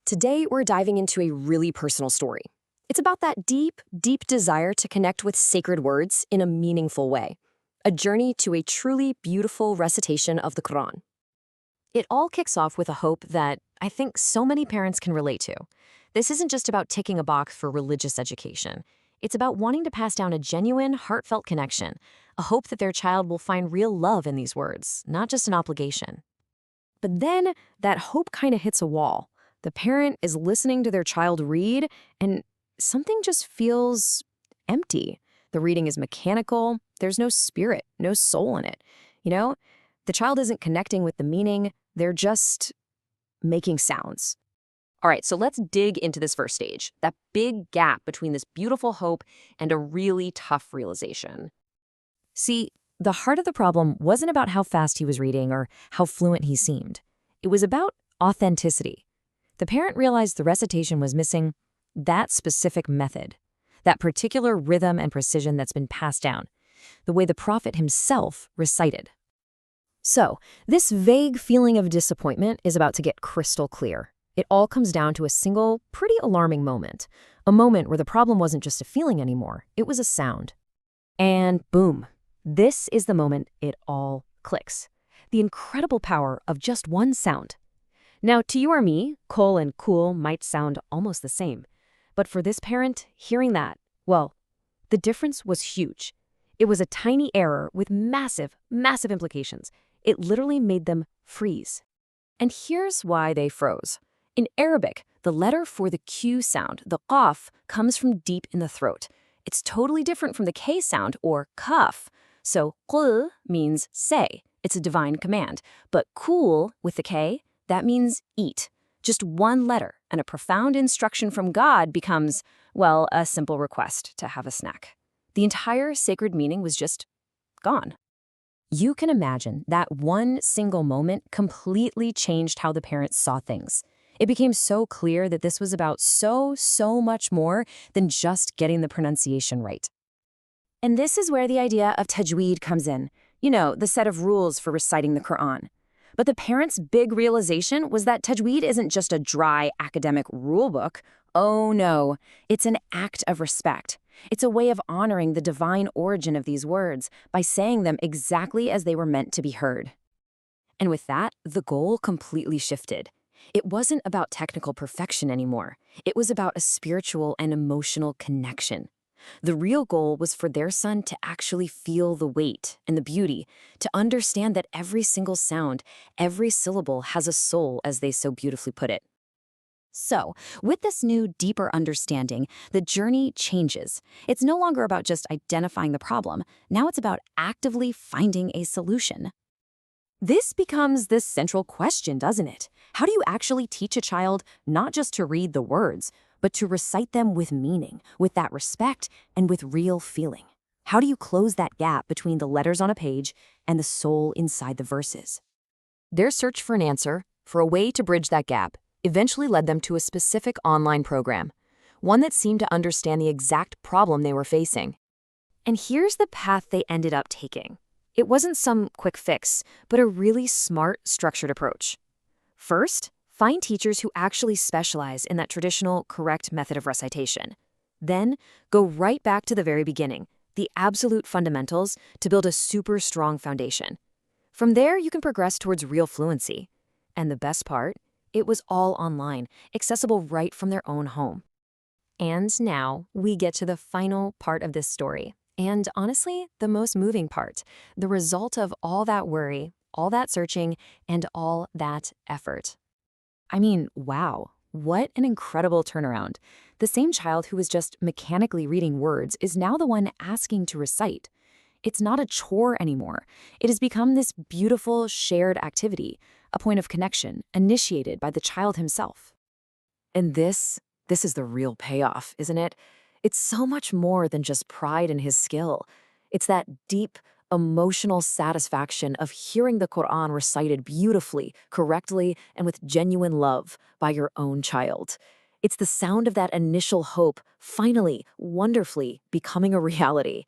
Today, we're diving into a really personal story. It's about that deep, deep desire to connect with sacred words in a meaningful way. A journey to a truly beautiful recitation of the Quran. It all kicks off with a hope that I think so many parents can relate to. This isn't just about ticking a box for religious education. It's about wanting to pass down a genuine, heartfelt connection, a hope that their child will find real love in these words, not just an obligation. But then that hope kind of hits a wall. The parent is listening to their child read, and something just feels empty. The reading is mechanical. There's no spirit, no soul in it. The child isn't connecting with the meaning. They're just making sounds. All right, so let's dig into this first stage, that big gap between this beautiful hope and a really tough realization. See, the heart of the problem wasn't about how fast he was reading or how fluent he seemed. It was about authenticity. The parent realized the recitation was missing that specific method, that particular rhythm and precision that's been passed down, the way the prophet himself recited. So, this vague feeling of disappointment is about to get crystal clear. It all comes down to a single, pretty alarming moment. A moment where the problem wasn't just a feeling anymore, it was a sound. And boom, this is the moment it all clicks. The incredible power of just one sound. Now, to you or me, kol and kul might sound almost the same. But for this parent, hearing that, well, the difference was huge. It was a tiny error with massive, massive implications. It literally made them freeze. And here's why they froze. In Arabic, the letter for the Q sound, the qaf, comes from deep in the throat. It's totally different from the K sound, or kaf. So qul means say. It's a divine command. But kul, with the K, that means eat. Just one letter, and a profound instruction from God becomes, well, a simple request to have a snack. The entire sacred meaning was just gone. You can imagine that one single moment completely changed how the parents saw things. It became so clear that this was about so much more than just getting the pronunciation right. And this is where the idea of Tajweed comes in. The set of rules for reciting the Qur'an. But the parents' big realization was that Tajweed isn't just a dry academic rulebook. Oh no, it's an act of respect. It's a way of honoring the divine origin of these words by saying them exactly as they were meant to be heard. And with that, the goal completely shifted. It wasn't about technical perfection anymore. It was about a spiritual and emotional connection. The real goal was for their son to actually feel the weight and the beauty, to understand that every single sound, every syllable has a soul, as they so beautifully put it. So, with this new, deeper understanding, the journey changes. It's no longer about just identifying the problem. Now it's about actively finding a solution. This becomes the central question, doesn't it? How do you actually teach a child not just to read the words, but to recite them with meaning, with that respect, and with real feeling? How do you close that gap between the letters on a page and the soul inside the verses? Their search for an answer, for a way to bridge that gap, eventually led them to a specific online program, one that seemed to understand the exact problem they were facing. And here's the path they ended up taking. It wasn't some quick fix, but a really smart, structured approach. First, find teachers who actually specialize in that traditional, correct method of recitation. Then, go right back to the very beginning, the absolute fundamentals, to build a super strong foundation. From there, you can progress towards real fluency. And the best part? It was all online, accessible right from their own home. And now, we get to the final part of this story. And honestly, the most moving part, the result of all that worry, all that searching, and all that effort. I mean, wow, what an incredible turnaround. The same child who was just mechanically reading words is now the one asking to recite. It's not a chore anymore. It has become this beautiful shared activity, a point of connection initiated by the child himself. And this is the real payoff, isn't it? It's so much more than just pride in his skill. It's that deep, emotional satisfaction of hearing the Quran recited beautifully, correctly, and with genuine love by your own child. It's the sound of that initial hope finally, wonderfully becoming a reality.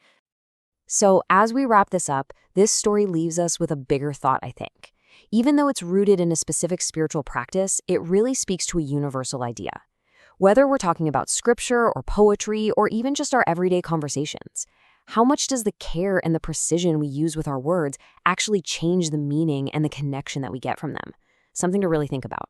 So as we wrap this up, this story leaves us with a bigger thought, I think. Even though it's rooted in a specific spiritual practice, it really speaks to a universal idea. Whether we're talking about scripture or poetry or even just our everyday conversations, how much does the care and the precision we use with our words actually change the meaning and the connection that we get from them? Something to really think about.